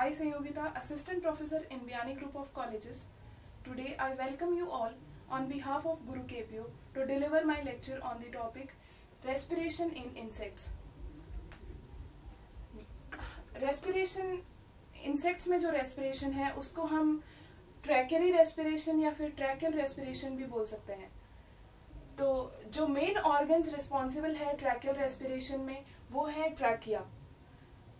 I, Sayogita, Assistant Professor in Vyani Group of Colleges. Today I welcome you all on behalf of Guru KPO to deliver my lecture on the topic Respiration in Insects. Respiration, insects में जो respiration है उसको हम tracheary respiration या फिर tracheal respiration भी बोल सकते हैं। तो जो मेन ऑर्गन्स रिस्पॉन्सिबल है ट्रैकियल रेस्पिरेशन में वो है ट्रैकिया,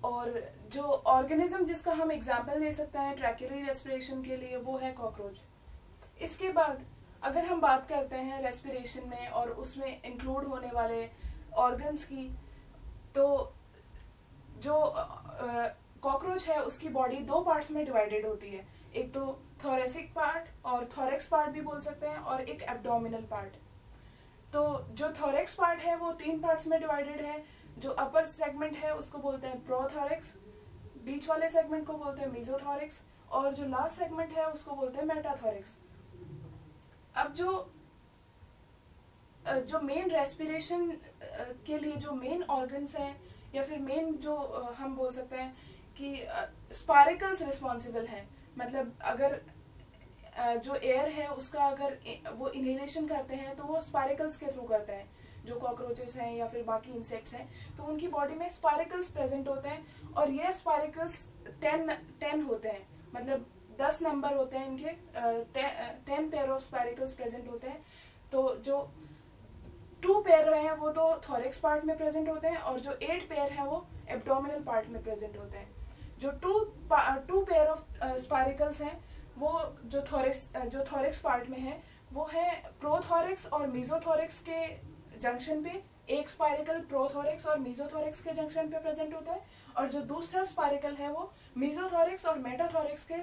और जो ऑर्गेनिज्म जिसका हम एग्जाम्पल दे सकते हैं ट्रैकेरी रेस्पिरेशन के लिए वो है कॉकरोच। इसके बाद अगर हम बात करते हैं रेस्पिरेशन में और उसमें इंक्लूड होने वाले ऑर्गन्स की, तो जो कॉकरोच है उसकी बॉडी दो पार्ट्स में डिवाइडेड होती है। एक तो थोरेसिक पार्ट और थोरेक्स पार्ट भी बोल सकते हैं, और एक एब्डोमिनल पार्ट। तो जो थोरेक्स पार्ट है वो तीन पार्ट्स में डिवाइडेड है। जो अपर सेगमेंट है उसको बोलते हैं प्रोथोरेक्स, बीच वाले सेगमेंट को बोलते हैं मेसोथोरेक्स, और जो लास्ट सेगमेंट है उसको बोलते हैं मेटाथोरेक्स। अब जो मेन रेस्पिरेशन के लिए जो मेन ऑर्गन्स हैं या फिर मेन जो हम बोल सकते हैं कि स्पाइरकल्स रिस्पॉन्सिबल हैं, मतलब अगर जो एयर है उसका अगर वो इनहेलेशन करते हैं तो वो स्पाइरकल्स के थ्रू करते हैं। जो कॉकरोचेस हैं या फिर बाकी इंसेक्ट्स हैं तो उनकी बॉडी में स्पाइरकल्स प्रेजेंट होते हैं, और ये स्पाइरकल्स 10 होते हैं, मतलब 10 नंबर होते हैं इनके, 10 पेयर ऑफ स्पाइरकल्स प्रेजेंट होते हैं। तो जो 2 पेयर हैं वो तो थोरेक्स पार्ट में प्रेजेंट होते हैं, और जो 8 पेयर हैं वो एब्डोमिनल पार्ट में प्रेजेंट होते हैं। जो 2 पेयर ऑफ स्पाइरकल्स हैं वो जो थोरेक्स पार्ट में है वो है प्रोथोरेक्स और मेसोथोरेक्स के जंक्शन पे। एक स्पाइरकल प्रोथोरेक्स और मेसोथोरेक्स के जंक्शन पे प्रेजेंट होता है, और जो दूसरा स्पाइरकल है वो मेसोथोरेक्स और मेटाथोरेक्स के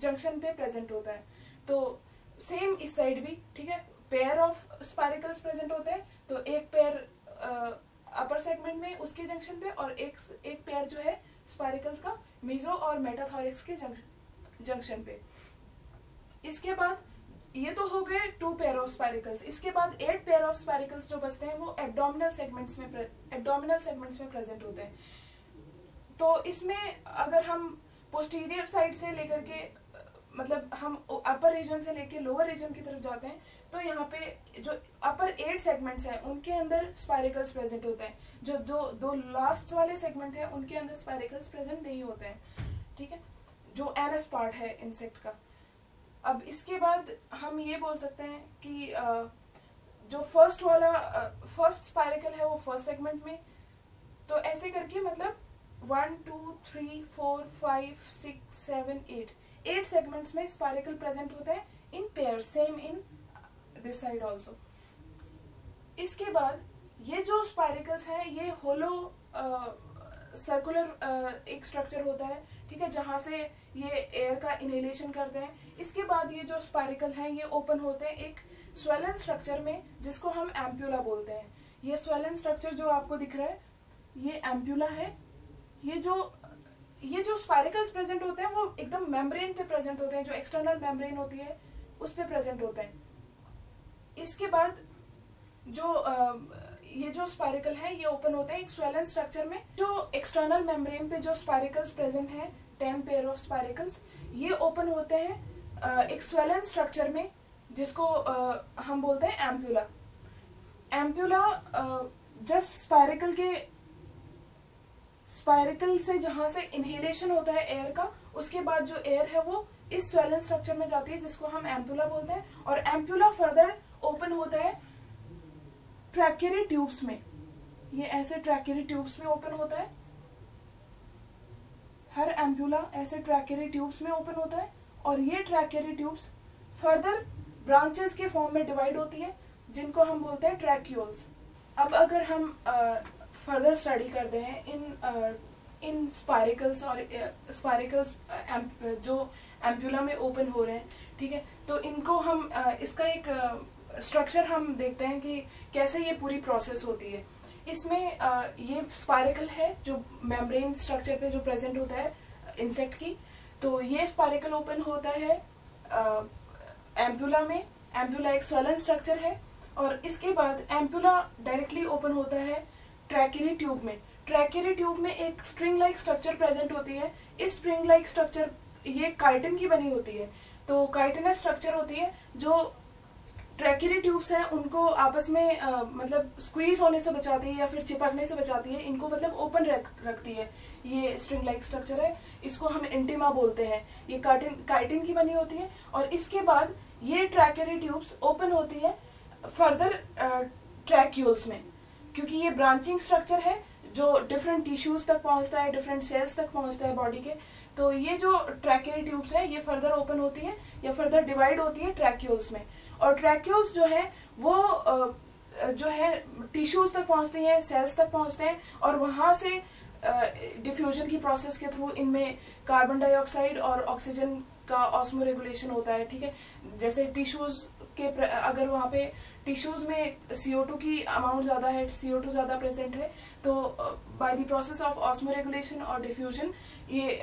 जंक्शन पे प्रेजेंट होता है। तो सेम इस साइड भी, ठीक है, पेयर ऑफ स्पाइरकल्स प्रेजेंट होते हैं। तो एक पेयर अपर सेगमेंट में उसके जंक्शन पे, और एक पेयर जो है स्पाइरकल्स का मेसो और मेटाथोरेक्स के जंक्शन पे। इसके बाद ये तो हो गए 2 पेयर ऑफ स्पाइरकल्स। इसके बाद 8 पेयर ऑफ स्पाइरकल्स जो बचते हैं वो एब्डोमिनल सेगमेंट्स में प्रेजेंट होते हैं। तो इसमें अगर हम पोस्टीरियर साइड से लेकर के, मतलब हम अपर रीजन से लेके लोअर रीजन की तरफ जाते हैं, तो यहाँ पे जो अपर 8 सेगमेंट्स हैं उनके अंदर स्पाइरकल्स प्रेजेंट होते हैं। जो दो लास्ट वाले सेगमेंट है उनके अंदर स्पाइरकल्स प्रेजेंट नहीं होते हैं, ठीक है, जो एनस पार्ट है इंसेक्ट का। अब इसके बाद हम ये बोल सकते हैं कि जो फर्स्ट स्पाइरकल है वो फर्स्ट सेगमेंट में। तो ऐसे करके मतलब 1 2 3 4 5 6 7 8 सेगमेंट्स में स्पाइरकल प्रेजेंट होते हैं in pair, same in this side also. इसके बाद ये जो स्पाइरकल्स हैं ये होलो सर्कुलर एक स्ट्रक्चर होता है, ठीक है, जहां से ये एयर का इनहेलेशन करते हैं। इसके बाद ये जो स्पाइरकल हैं ये ओपन होते हैं एक स्वेलन स्ट्रक्चर में जिसको हम एम्प्यूला बोलते हैं। ये स्वेलन स्ट्रक्चर जो आपको दिख रहा है ये एम्प्यूला है। ये जो स्पाइरकल्स प्रेजेंट होते हैं वो एकदम मेम्ब्रेन पे प्रेजेंट होते हैं, जो एक्सटर्नल मेम्ब्रेन होती है उस पे प्रेजेंट होते हैं। इसके बाद ये जो स्पाइरकल है ये ओपन होते हैं एक स्वेलन स्ट्रक्चर में। जो एक्सटर्नल मेम्ब्रेन पे जो स्पाइरकल्स प्रेजेंट हैं 10 पेयर ऑफ स्पाइरकल्स, ये ओपन होते हैं एक स्वेलन स्ट्रक्चर में जिसको हम बोलते हैं एम्प्यूला। एम्प्यूला जस्ट स्पाइरकल से जहां से इनहेलेशन होता है एयर का, उसके बाद जो एयर है वो इस स्वेलन स्ट्रक्चर में जाती है जिसको हम एम्प्यूला बोलते हैं। और एम्प्यूला फर्दर ओपन होता है ट्रैकेरी ट्यूब्स में। ये ऐसे ट्रैकेरी ट्यूब्स में ओपन होता है, हर एम्प्यूला ऐसे ट्रैकेरी ट्यूब्स में ओपन होता है, और ये ट्रैकेरी ट्यूब्स फर्दर ब्रांचेस के फॉर्म में डिवाइड होती है जिनको हम बोलते हैं ट्रैक्यूल्स। अब अगर हम फर्दर स्टडी करते हैं इन स्पाइरकल्स और स्पाइरकल्स जो एम्प्यूला में ओपन हो रहे हैं, ठीक है, तो इनको हम इसका एक स्ट्रक्चर हम देखते हैं कि कैसे ये पूरी प्रोसेस होती है। इसमें ये स्पाइरकल है जो मेम्ब्रेन स्ट्रक्चर पे जो प्रेजेंट होता है इंसेक्ट की। तो ये स्पाइरकल ओपन होता है एम्प्यूला में। एम्प्यूला एक स्वेलन स्ट्रक्चर है, और इसके बाद एम्प्यूला डायरेक्टली ओपन होता है ट्रैकेरी ट्यूब में। ट्रैकेरी ट्यूब में एक स्ट्रिंग लाइक स्ट्रक्चर प्रेजेंट होती है। इस स्प्रिंग लाइक स्ट्रक्चर ये काइटिन की बनी होती है, तो काइटिनस स्ट्रक्चर होती है जो ट्रैकेरी ट्यूब्स हैं उनको आपस में मतलब स्क्वीज होने से बचाती है या फिर चिपकने से बचाती है, इनको मतलब ओपन रखती है। ये स्ट्रिंग लाइक स्ट्रक्चर है, इसको हम इंटिमा बोलते हैं। ये काइटिन की बनी होती है और इसके बाद ये ट्रैकेरी ट्यूब्स ओपन होती है फर्दर ट्रैक्यूल्स में, क्योंकि ये ब्रांचिंग स्ट्रक्चर है जो डिफरेंट टिश्यूज तक पहुंचता है, डिफरेंट सेल्स तक पहुंचता है बॉडी के। तो ये जो ट्रैकेरी ट्यूब्स है ये फर्दर ओपन होती है या फर्दर डिवाइड होती है ट्रैक्यूल्स में, और ट्रैक्यूल्स जो है वो जो है टिश्यूज तक पहुंचती हैं, सेल्स तक पहुंचते हैं, और वहां से डिफ्यूजन की प्रोसेस के थ्रू इनमें कार्बन डाइऑक्साइड और ऑक्सीजन का ऑस्मो रेगुलेशन होता है। ठीक है, जैसे टिश्यूज के अगर वहाँ पे टिश्यूज में CO2 की अमाउंट ज़्यादा है, CO2 ज़्यादा प्रेजेंट है, तो by the process of osmo regulation और डिफ्यूजन ये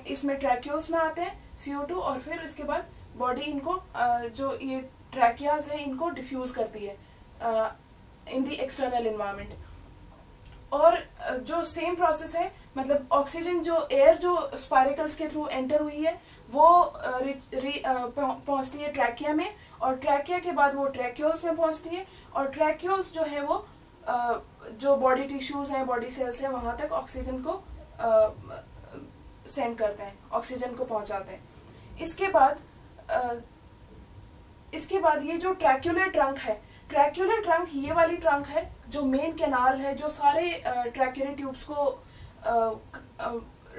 इसमें ट्रैक्यूल्स में आते हैं CO2, और फिर इसके बाद बॉडी इनको जो ये ट्रैकियाज है इनको डिफ्यूज करती है इन द एक्सटर्नल एनवायरनमेंट। और जो सेम प्रोसेस है, मतलब ऑक्सीजन जो एयर जो स्पाइरिकल्स के थ्रू एंटर हुई है वो पहुंचती है ट्रैकिया में, और ट्रैकिया के बाद वो ट्रैक्यूल्स में पहुंचती है, और ट्रैक्यूल्स जो है वो जो बॉडी टिश्यूज हैं, बॉडी सेल्स हैं, वहां तक ऑक्सीजन को सेंड करते हैं, ऑक्सीजन को पहुंचाते हैं। इसके बाद ये जो ट्रैक्यूलर ट्रंक है, ट्रैक्यूलर ट्रंक ये वाली ट्रंक है जो मेन कैनाल है जो सारे ट्रैकेरी ट्यूब्स को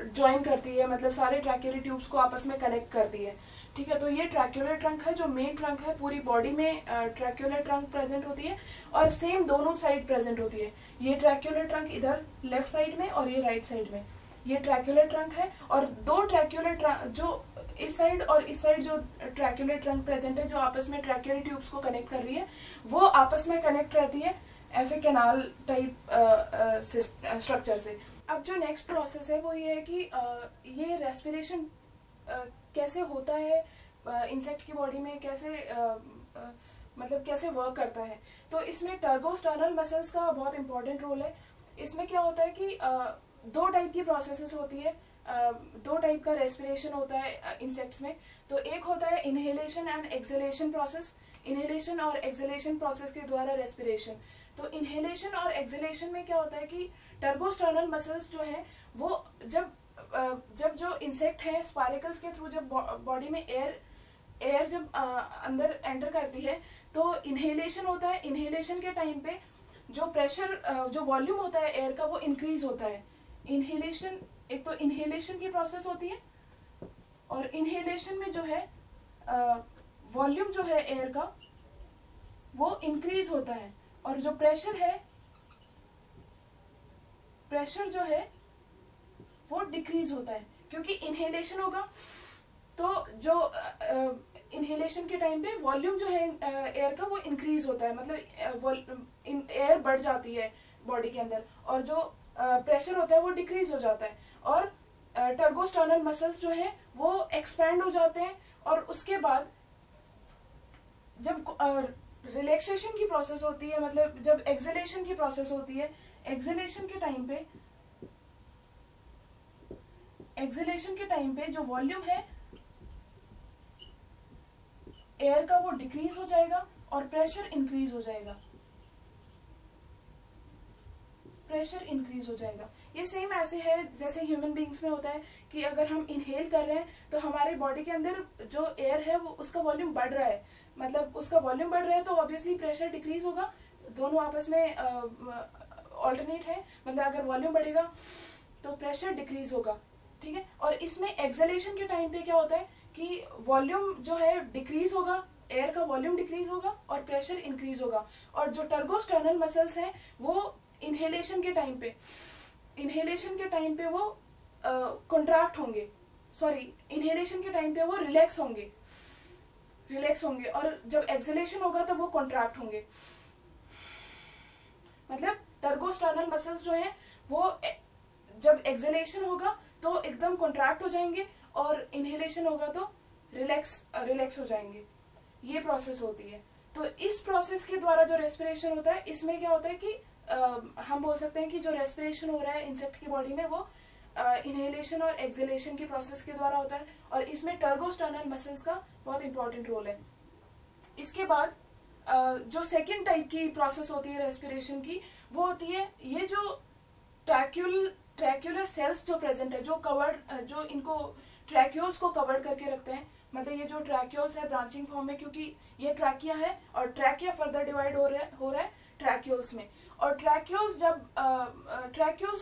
ज्वाइन करती है, मतलब सारे ट्रैकेरी ट्यूब्स को आपस में कनेक्ट करती है। ठीक है, तो ये ट्रैक्यूलर ट्रंक है जो मेन ट्रंक है, पूरी बॉडी में ट्रैक्यूलर ट्रंक प्रेजेंट होती है और सेम दोनों साइड प्रेजेंट होती है। ये ट्रैक्यूलर ट्रंक इधर लेफ्ट साइड में और ये राइट साइड में, ये ट्रैक्यूलर ट्रंक है। और दो ट्रैक्यूलर ट्रंक जो इस साइड और इस साइड जो ट्रैक्यूलर ट्रंक प्रेजेंट है जो आपस में ट्रैकेरी ट्यूब्स को कनेक्ट कर रही है, वो आपस में कनेक्ट रहती है ऐसे कैनाल टाइप स्ट्रक्चर से। अब जो नेक्स्ट प्रोसेस है वो ये है कि ये रेस्पिरेशन कैसे होता है इंसेक्ट की बॉडी में, कैसे मतलब कैसे वर्क करता है। तो इसमें टर्बोस्टर्नल मसल्स का बहुत इंपॉर्टेंट रोल है। इसमें क्या होता है कि दो टाइप की प्रोसेसेस होती है, दो टाइप का रेस्पिरेशन होता है इंसेक्ट्स में। तो एक होता है inhalation and exhalation process, inhalation और एक्सहेलेशन प्रोसेस के द्वारा रेस्पिरेशन। तो इनहेलेशन और एक्सहेलेशन में क्या होता है कि टर्बोस्टर्नल मसल्स जो है वो जब जो इंसेक्ट है स्पाइरिकल्स के थ्रू जब बॉडी में एयर जब अंदर एंटर करती है तो इनहेलेशन होता है। इनहेलेशन के टाइम पे जो प्रेशर जो वॉल्यूम होता है एयर का वो इंक्रीज होता है। इनहेलेशन, एक तो इनहेलेशन की प्रोसेस होती है और इनहेलेशन में जो है वॉल्यूम जो है एयर का वो इंक्रीज होता है, और जो प्रेशर है, प्रेशर जो है वो डिक्रीज होता है। क्योंकि इनहेलेशन होगा तो जो इनहेलेशन के टाइम पे वॉल्यूम जो है एयर का वो इंक्रीज होता है, मतलब एयर बढ़ जाती है बॉडी के अंदर, और जो प्रेशर होता है वो डिक्रीज हो जाता है, और टर्बोस्टर्नल मसल्स जो है वो एक्सपैंड हो जाते हैं। और उसके बाद जब रिलैक्सेशन की प्रोसेस होती है, मतलब जब एक्सहेलेशन की प्रोसेस होती है, एक्सहेलेशन के टाइम पे जो वॉल्यूम है एयर का वो डिक्रीज हो जाएगा और प्रेशर इंक्रीज हो जाएगा, प्रेशर इंक्रीज हो जाएगा। ये सेम ऐसे है जैसे ह्यूमन बीइंग्स में होता है कि अगर हम इनहेल कर रहे हैं तो हमारे बॉडी के अंदर जो एयर है वो उसका वॉल्यूम बढ़ रहा है, मतलब उसका वॉल्यूम बढ़ रहा है तो ऑब्वियसली प्रेशर डिक्रीज होगा, दोनों आपस में ऑल्टरनेट है, मतलब अगर वॉल्यूम बढ़ेगा तो प्रेशर डिक्रीज होगा। ठीक है, और इसमें एक्सहेलेशन के टाइम पे क्या होता है कि वॉल्यूम जो है डिक्रीज होगा, एयर का वॉल्यूम डिक्रीज होगा और प्रेशर इंक्रीज होगा। और जो टर्बोस्टर्नल मसल्स हैं वो इनहेलेशन के टाइम पे वो कॉन्ट्रैक्ट होंगे, सॉरी इनहेलेशन के टाइम पे वो रिलैक्स होंगे और जब एक्सहेलेशन होगा तो वो कॉन्ट्रैक्ट होंगे। मतलब टर्बोस्टर्नल मसल्स जो है वो जब एक्सहेलेशन होगा तो एकदम कॉन्ट्रैक्ट हो जाएंगे और इनहेलेशन होगा तो रिलैक्स हो जाएंगे। ये प्रोसेस होती है। तो इस प्रोसेस के द्वारा जो रेस्पिरेशन होता है इसमें क्या होता है कि हम बोल सकते हैं कि जो रेस्पिरेशन हो रहा है इंसेक्ट की बॉडी में वो इनहेलेशन और एक्सहेलेशन की प्रोसेस के द्वारा होता है, और इसमें टर्बोस्टर्नल मसल्स का बहुत इंपॉर्टेंट रोल है। इसके बाद जो सेकेंड टाइप की प्रोसेस होती है रेस्पिरेशन की, वो होती है ये जो ट्रैक्यूलर सेल्स जो प्रेजेंट है, जो इनको ट्रैक्यूल्स को कवर करके रखते हैं। मतलब ये जो ट्रैक्यूल्स है ब्रांचिंग फॉर्म में, क्योंकि ये ट्रैकिया है और ट्रैकिया फर्दर डिवाइड हो रहा है ट्रैक्यूल्स में, और ट्रैक्यूल्स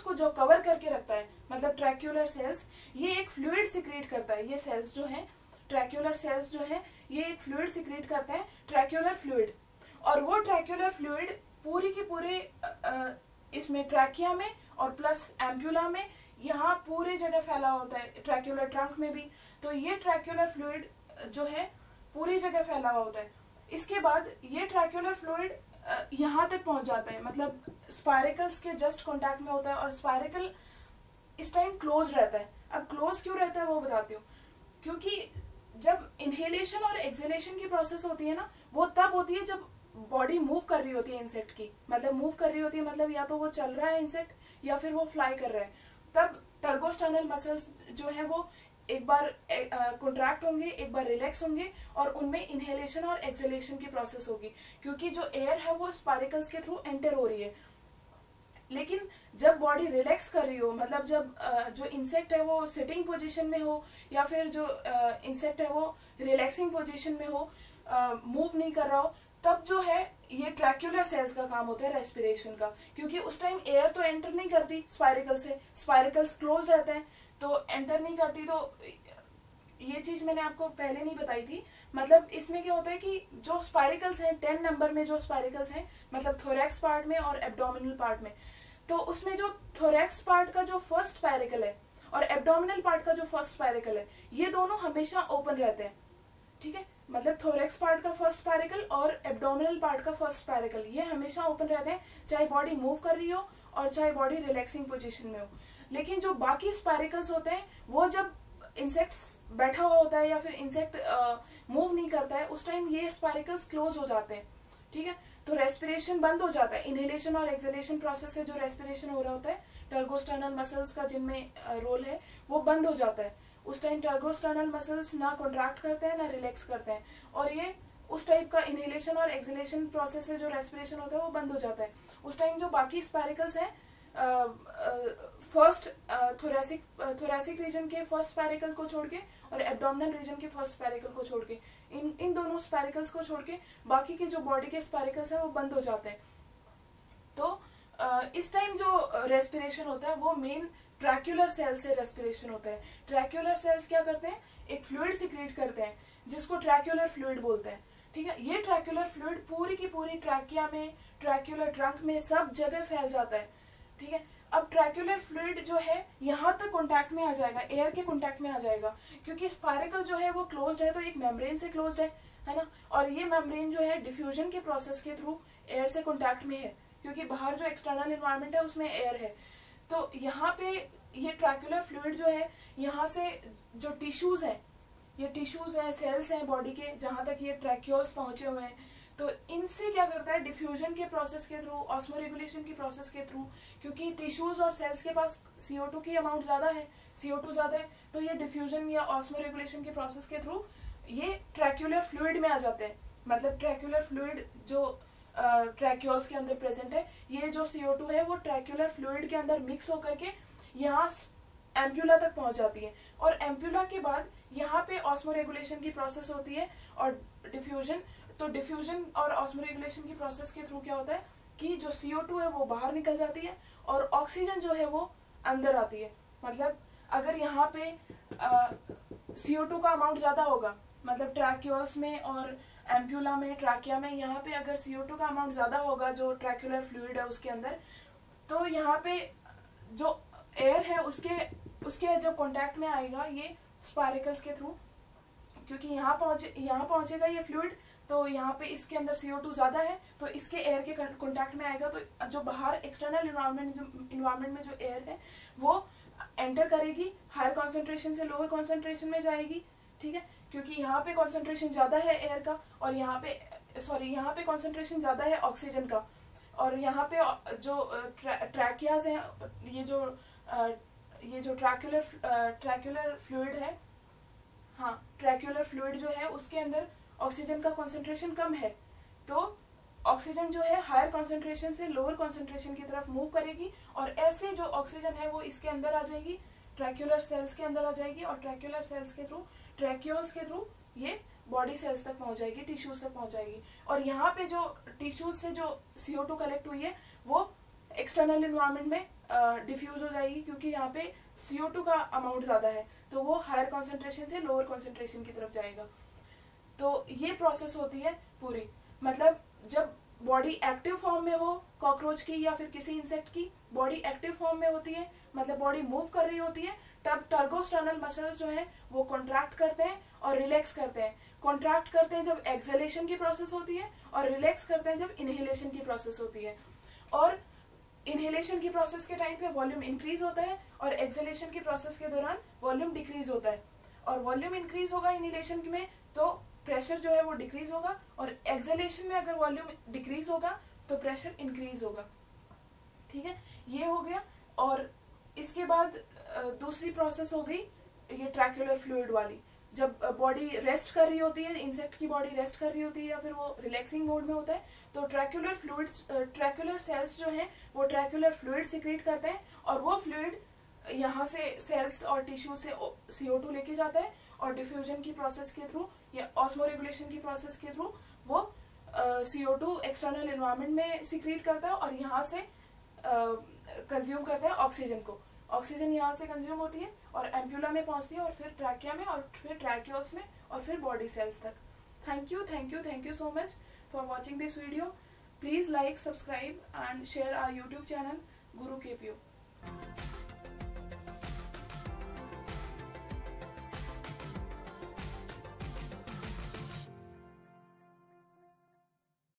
को जो कवर करके रखता है मतलब ट्रैक्यूलर सेल्स, ये एक फ्लूइड सिक्रीट करता है। ये सेल्स जो हैं, ट्रैक्यूलर सेल्स जो है, ये एक फ्लूइड सिक्रीट करते हैं, ट्रैक्यूलर फ्लूइड। और वो ट्रैक्यूलर फ्लूइड पूरी की पूरे इसमें ट्रैकिया में और प्लस एम्प्यूला में, यहाँ पूरी जगह फैला होता है, ट्रैक्यूलर ट्रंक में भी। तो ये ट्रैक्यूलर फ्लूइड जो है पूरी जगह फैला हुआ होता है। इसके बाद ये ट्रैक्यूलर फ्लूइड यहाँ तक पहुंच जाता है, मतलब स्पाइरेकल्स के जस्ट कॉन्टैक्ट में होता है, और स्पाइरेकल इस टाइम क्लोज रहता है। अब क्लोज क्यों रहता है वो बताती हूँ। क्योंकि जब इनहेलेशन और एक्सहेलेशन की प्रोसेस होती है ना, वो तब होती है जब बॉडी मूव कर रही होती है इंसेक्ट की, मतलब मूव कर रही होती है, मतलब या तो वो चल रहा है इंसेक्ट या फिर वो फ्लाई कर रहा है। तब टर्बोस्टर्नल मसल्स जो है वो एक बार कॉन्ट्रैक्ट होंगे, एक बार रिलैक्स होंगे, और उनमें इनहेलेशन और एक्सहेलेशन की प्रोसेस होगी, क्योंकि जो एयर है वो स्पाइरेकल्स के थ्रू एंटर हो रही है। लेकिन जब बॉडी रिलैक्स कर रही हो, मतलब जब जो इंसेक्ट है वो सिटिंग पोजीशन में हो, या फिर जो इंसेक्ट है वो रिलैक्सिंग पोजीशन में हो, मूव नहीं कर रहा हो, तब जो है ये ट्रैक्यूलर सेल्स का काम होता है रेस्पिरेशन का। क्योंकि उस टाइम एयर तो एंटर नहीं करती स्पाइरेकल से, स्पाइरेकल्स क्लोज रहते हैं तो एंटर नहीं करती। तो ये चीज मैंने आपको पहले नहीं बताई थी। मतलब इसमें क्या होता है कि जो स्पाइरेकल्स हैं 10 नंबर में, जो स्पाइरेकल्स हैं मतलब थोरैक्स पार्ट में और एब्डोमिनल पार्ट में, तो उसमें जो थोरैक्स पार्ट का जो फर्स्ट स्पाइरेकल है और एब्डोमिनल पार्ट का जो फर्स्ट स्पाइरेकल है, ये दोनों हमेशा ओपन रहते हैं। ठीक है, मतलब थोरैक्स पार्ट का फर्स्ट स्पाइरेकल और एब्डोमिनल पार्ट का फर्स्ट स्पाइरेकल ये हमेशा ओपन रहते हैं, चाहे बॉडी मूव कर रही हो और चाहे बॉडी रिलैक्सिंग पोजीशन में हो। लेकिन जो बाकी स्पाइरेकल्स होते हैं वो जब इंसेक्ट बैठा हुआ होता है या फिर इंसेक्ट मूव नहीं करता है, उस टाइम ये स्पाइरेकल्स क्लोज हो जाते हैं। ठीक है, तो रेस्पिरेशन बंद हो जाता है। इनहेलेशन और एक्सहेलेशन प्रोसेस से जो रेस्पिरेशन हो रहा होता है, टर्बोस्टर्नल मसल्स का जिनमें रोल है, वो बंद हो जाता है। उस टाइम टर्बोस्टर्नल मसल्स ना कॉन्ट्रैक्ट करते हैं ना रिलैक्स करते हैं, और ये उस टाइप का इनहेलेशन और एक्सहेलेशन प्रोसेस से जो रेस्पिरेशन होता है वो बंद हो जाता है। उस टाइम जो बाकी स्पाइरेकल्स हैं फर्स्ट थोरैसिक रीजन के फर्स्ट स्पाइरेकल को छोड़ के और एब्डोमिनल रीजन के फर्स्ट स्पाइरेकल को छोड़ के, इन दोनों स्पाइरेकल्स को छोड़ के बाकी के जो बॉडी के स्पाइरेकल्स हैं वो बंद हो जाते हैं। तो इस टाइम जो रेस्पिरेशन होता है वो मेन ट्रैक्यूलर सेल से रेस्पिरेशन होता है। ट्रैक्यूलर सेल्स क्या करते हैं, एक फ्लूइड सिक्रीट करते हैं जिसको ट्रैक्यूलर फ्लूइड बोलते हैं। ठीक है, ये ट्रैक्यूलर फ्लूइड पूरी की पूरी ट्रैकिया में, ट्रैक्यूलर ट्रंक में, सब जगह फैल जाता है। ठीक है, अब ट्रैक्यूलर फ्लूइड जो है यहाँ तक कांटेक्ट में आ जाएगा, एयर के कांटेक्ट में आ जाएगा, क्योंकि स्पाइरेकल जो है वो क्लोज्ड है, तो एक मेम्ब्रेन से क्लोज्ड है ना, और ये मेम्ब्रेन जो है डिफ्यूजन के प्रोसेस के थ्रू एयर से कांटेक्ट में है, क्योंकि बाहर जो एक्सटर्नल एनवायरनमेंट है उसमें एयर है। तो यहाँ पे ये ट्रैक्यूलर फ्लूइड जो है, यहाँ से जो टिश्यूज हैं, ये टिश्यूज हैं, सेल्स हैं बॉडी के, जहां तक ये ट्रैक्यूल्स पहुंचे हुए हैं, तो इनसे क्या करता है डिफ्यूजन के प्रोसेस के थ्रू, ऑस्मोरेगुलेशन की प्रोसेस के थ्रू, क्योंकि टिश्यूज और सेल्स के पास CO2 की अमाउंट ज्यादा है, CO2 ज्यादा है, तो ये डिफ्यूजन या ऑस्मोरेगुलेशन के प्रोसेस के थ्रू ये ट्रैक्यूलर फ्लूइड में आ जाते हैं। मतलब ट्रैक्यूलर फ्लूइड जो ट्रैक्यूल्स के अंदर प्रेजेंट है, ये जो CO2 है वो ट्रैक्यूलर फ्लूइड के अंदर मिक्स होकर के यहाँ एम्प्यूला तक पहुंच जाती है, और एम्प्यूला के बाद यहाँ पे ऑस्मोरेगुलेशन की प्रोसेस होती है और डिफ्यूजन। तो डिफ्यूजन और ऑस्मोरेगुलेशन की प्रोसेस के थ्रू क्या होता है कि जो CO2 है वो बाहर निकल जाती है और ऑक्सीजन जो है वो अंदर आती है। मतलब अगर यहाँ पे CO2 का अमाउंट ज्यादा होगा, मतलब ट्रैक्यूल्स में और एम्प्यूला में, ट्रैकिया में, यहाँ पे अगर CO2 का अमाउंट ज्यादा होगा जो ट्रैक्यूलर फ्लूइड है उसके अंदर, तो यहाँ पे जो एयर है उसके जब कांटेक्ट में आएगा ये स्पाइरेकल्स के थ्रू, क्योंकि यहाँ पहुंचेगा ये फ्लूइड, तो यहाँ पे इसके अंदर CO2 ज्यादा है, तो इसके एयर के कांटेक्ट में आएगा, तो जो बाहर एक्सटर्नल इन्वायरमेंट में जो एयर है वो एंटर करेगी, हायर कॉन्सेंट्रेशन से लोअर कॉन्सेंट्रेशन में जाएगी। ठीक है, क्योंकि यहाँ पे कॉन्सेंट्रेशन ज्यादा है एयर का, और यहाँ पे कॉन्सेंट्रेशन ज्यादा है ऑक्सीजन का, और यहाँ पे जो ट्रैकियाज हैं, ये जो ट्रैक्युलर फ्लूइड है, हाँ ट्रैक्युलर फ्लूइड जो है उसके अंदर ऑक्सीजन का कॉन्सेंट्रेशन कम है, तो ऑक्सीजन जो है हायर कॉन्सेंट्रेशन से लोअर कॉन्सेंट्रेशन की तरफ मूव करेगी और ऐसे जो ऑक्सीजन है वो इसके अंदर आ जाएगी, ट्रैक्युलर सेल्स के अंदर आ जाएगी और ट्रैक्युलर सेल्स के थ्रू, ट्रैक्यूल्स के थ्रू ये बॉडी सेल्स तक पहुंच जाएगी, टिश्यूज तक पहुंच जाएगी। और यहाँ पे जो टिश्यूज से जो CO2 कलेक्ट हुई है वो एक्सटर्नल एनवायरनमेंट में डिफ्यूज हो जाएगी, क्योंकि यहाँ पे CO2 का अमाउंट ज्यादा है तो वो हायर कॉन्सेंट्रेशन से लोअर कॉन्सेंट्रेशन की तरफ जाएगा। तो ये प्रोसेस होती है पूरी, मतलब जब बॉडी एक्टिव फॉर्म में हो कॉकरोच की या फिर किसी इंसेक्ट की, बॉडी एक्टिव फॉर्म में होती है मतलब बॉडी मूव कर रही होती है, तब टर्गोस्टर्नल मसल्स जो हैं वो कॉन्ट्रैक्ट करते हैं और रिलैक्स करते हैं। कॉन्ट्रैक्ट करते हैं जब एक्सहेलेशन की प्रोसेस होती है और रिलैक्स करते हैं जब इनहेलेशन की प्रोसेस होती है। और इनहेलेशन की प्रोसेस के टाइम पे वॉल्यूम इंक्रीज होता है और एक्सहेलेशन की प्रोसेस के दौरान वॉल्यूम डिक्रीज होता है। और वॉल्यूम इंक्रीज होगा इनहेलेशन में तो प्रेशर जो है वो डिक्रीज होगा, और एक्सहेलेशन में अगर वॉल्यूम डिक्रीज होगा तो प्रेशर इंक्रीज होगा। ठीक है, ये हो गया। और इसके बाद दूसरी प्रोसेस हो गई ये ट्रैक्युलर फ्लूइड वाली, जब बॉडी रेस्ट कर रही होती है, इंसेक्ट की बॉडी रेस्ट कर रही होती है या फिर वो रिलैक्सिंग मोड में होता है, तो ट्रैक्युलर फ्लूइड्स, ट्रैक्युलर सेल्स जो हैं वो ट्रैक्युलर फ्लूइड सिक्रीट करते हैं और वो फ्लूइड यहाँ से सेल्स और टिश्यू से CO2 लेके जाता है और डिफ्यूजन की प्रोसेस के थ्रू या ऑस्मोरेगुलेशन की प्रोसेस के थ्रू वो CO2 एक्सटर्नल एनवायरनमेंट में सिक्रीट करता है और यहाँ से कंज्यूम करता है ऑक्सीजन को। ऑक्सीजन यहाँ से कंज्यूम होती है और एम्प्यूला में पहुंचती है और फिर ट्रैकिया में और फिर ट्रैक्यूल्स में और फिर बॉडी सेल्स तक। Thank you so much for watching this video. Please like, subscribe and share our YouTube channel Guru KPO।